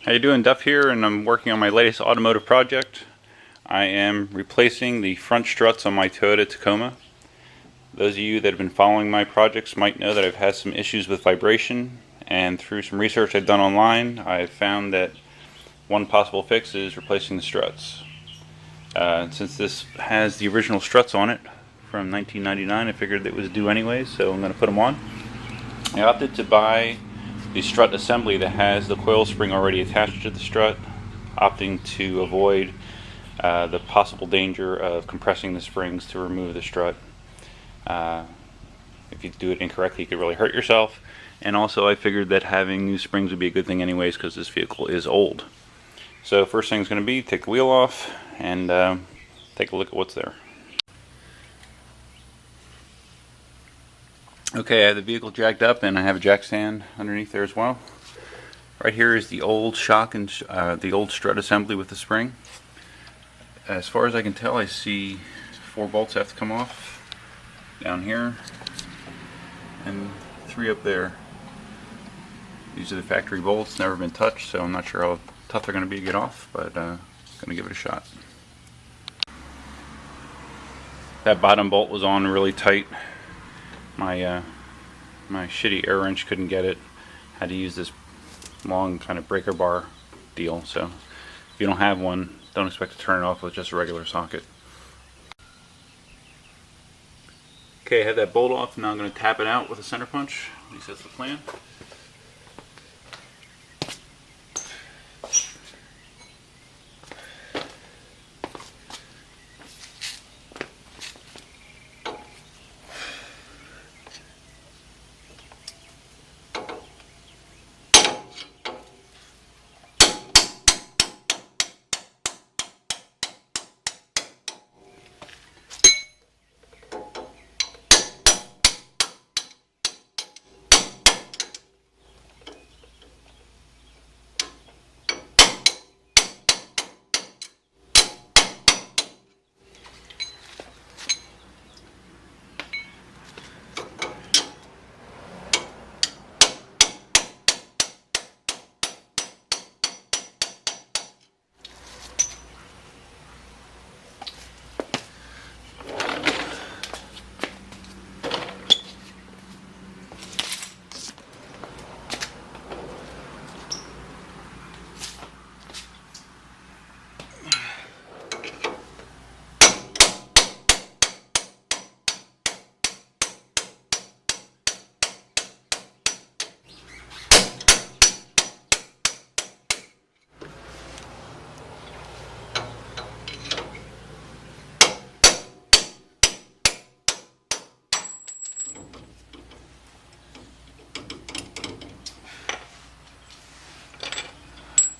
How you doing? Duff here, and I'm working on my latest automotive project. I am replacing the front struts on my Toyota Tacoma. Those of you that have been following my projects might know that I've had some issues with vibration, and through some research I've done online, I've found that one possible fix is replacing the struts. Since this has the original struts on it from 1999, I figured it was due anyways, so I'm going to put them on. I opted to buy the strut assembly that has the coil spring already attached to the strut, opting to avoid the possible danger of compressing the springs to remove the strut. If you do it incorrectly, you could really hurt yourself. And also I figured that having new springs would be a good thing anyways, because this vehicle is old. So first thing is going to be take the wheel off and take a look at what's there. Okay, I have the vehicle jacked up and I have a jack stand underneath there as well. Right here is the old shock and the old strut assembly with the spring. As far as I can tell, I see 4 bolts have to come off down here and 3 up there. These are the factory bolts, never been touched, so I'm not sure how tough they're going to be to get off, but going to give it a shot. That bottom bolt was on really tight. My shitty air wrench couldn't get it. Had to use this long kind of breaker bar deal. So if you don't have one, don't expect to turn it off with just a regular socket. Okay, I have that bolt off. Now I'm going to tap it out with a center punch. At least that's the plan.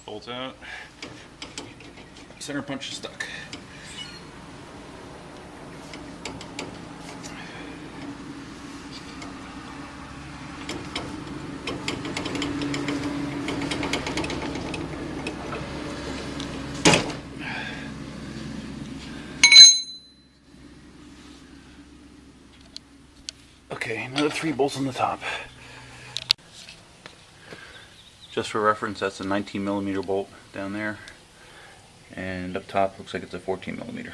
Bolts out. Center punch is stuck. Okay, another 3 bolts on the top. Just for reference, that's a 19mm bolt down there, and up top looks like it's a 14mm.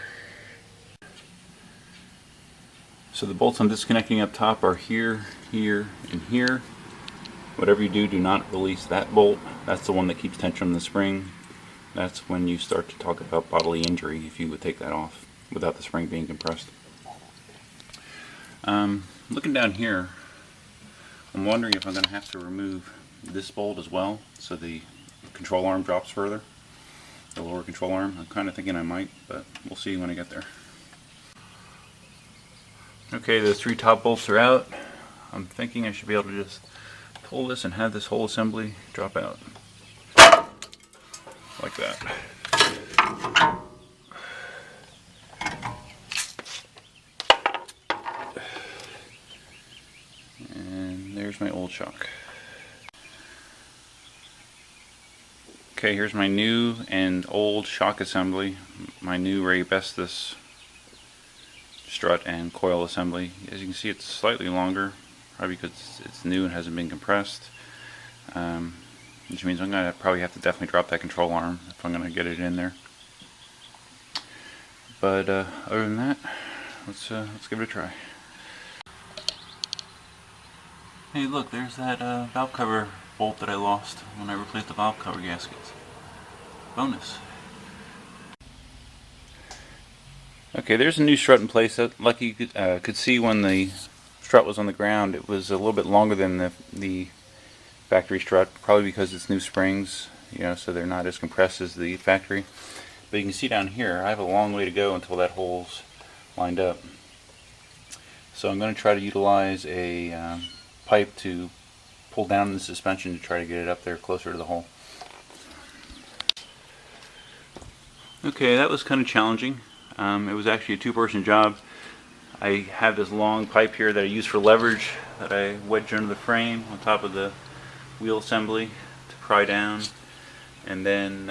So the bolts I'm disconnecting up top are here, here, and here. Whatever you do, do not release that bolt. That's the one that keeps tension on the spring. That's when you start to talk about bodily injury if you would take that off without the spring being compressed. Looking down here, I'm wondering if I'm going to have to remove this bolt as well, so the control arm drops further, the lower control arm. I'm kind of thinking I might, but we'll see when I get there. Okay, the 3 top bolts are out. I'm thinking I should be able to just pull this and have this whole assembly drop out like that. And there's my old shock. Okay, here's my new and old shock assembly, my new Ray Bestis strut and coil assembly. As you can see, it's slightly longer, probably because it's new and hasn't been compressed. which means I'm going to probably have to definitely drop that control arm if I'm going to get it in there. But other than that, let's give it a try. Hey, look, there's that valve cover bolt that I lost when I replaced the valve cover gaskets. Bonus. Okay, there's a new strut in place. Like you could see when the strut was on the ground, it was a little bit longer than the factory strut, probably because it's new springs, you know, so they're not as compressed as the factory. But you can see down here, I have a long way to go until that hole's lined up. So I'm going to try to utilize a pipe to pull down the suspension to try to get it up there closer to the hole. Okay, that was kind of challenging. It was actually a two-person job. I have this long pipe here that I use for leverage that I wedge under the frame on top of the wheel assembly to pry down, and then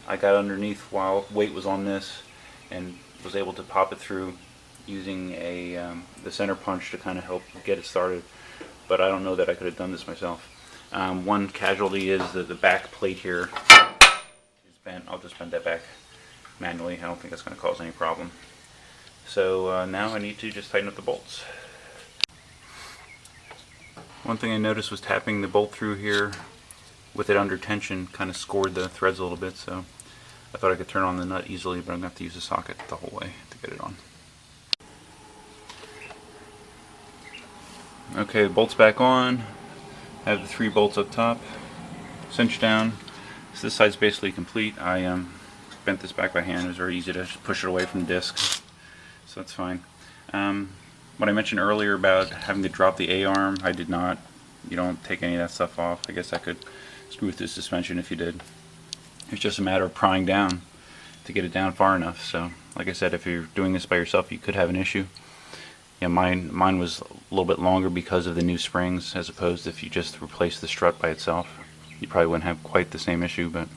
I got underneath while weight was on this and was able to pop it through using the center punch to kind of help get it started. But I don't know that I could have done this myself. One casualty is that the back plate here is bent. I'll just bend that back manually. I don't think that's going to cause any problem. So now I need to just tighten up the bolts. One thing I noticed was tapping the bolt through here with it under tension kind of scored the threads a little bit, so I thought I could turn on the nut easily, but I'm going to have to use a socket the whole way to get it on. Okay, the bolt's back on. I have the 3 bolts up top, cinched down. So this side's basically complete. I bent this back by hand. It was very easy to just push it away from the disc, so that's fine. What I mentioned earlier about having to drop the A-arm, I did not. You don't take any of that stuff off. I guess I could screw with the suspension if you did. It's just a matter of prying down to get it down far enough. So, like I said, if you're doing this by yourself, you could have an issue. Yeah, mine was a little bit longer because of the new springs, as opposed to if you just replace the strut by itself. You probably wouldn't have quite the same issue. But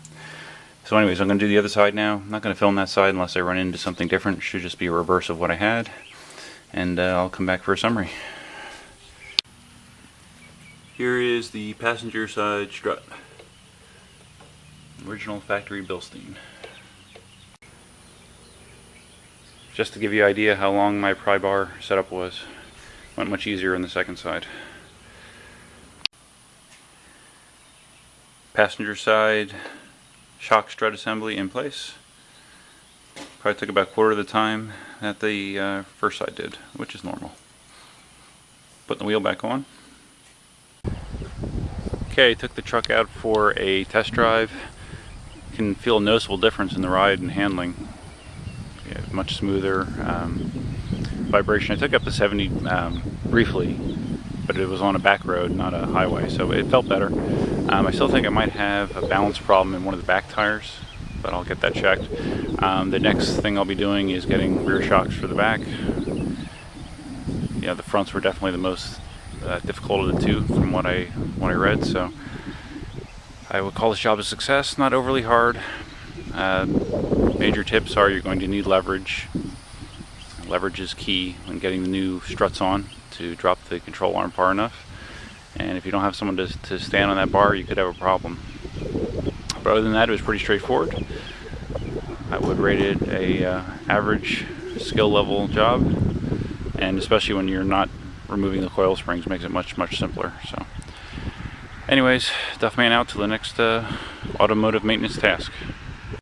so anyways, I'm going to do the other side now. I'm not going to film that side unless I run into something different. It should just be a reverse of what I had. And I'll come back for a summary. Here is the passenger side strut. Original factory Bilstein. Just to give you an idea how long my pry bar setup was. Went much easier on the second side. Passenger side shock strut assembly in place. Probably took about a quarter of the time that the first side did, which is normal. Putting the wheel back on. Okay, took the truck out for a test drive. You can feel a noticeable difference in the ride and handling. Yeah, much smoother vibration. I took up to 70 briefly, but it was on a back road, not a highway, so it felt better. I still think I might have a balance problem in one of the back tires, but I'll get that checked. The next thing I'll be doing is getting rear shocks for the back. Yeah, the fronts were definitely the most difficult of the two from what I read, so I would call this job a success. Not overly hard. Major tips are you're going to need leverage. Leverage is key when getting the new struts on to drop the control arm far enough. And if you don't have someone to stand on that bar, you could have a problem. But other than that, it was pretty straightforward. I would rate it a average skill level job, and especially when you're not removing the coil springs, makes it much simpler. So, anyways, Duff Man out to the next automotive maintenance task.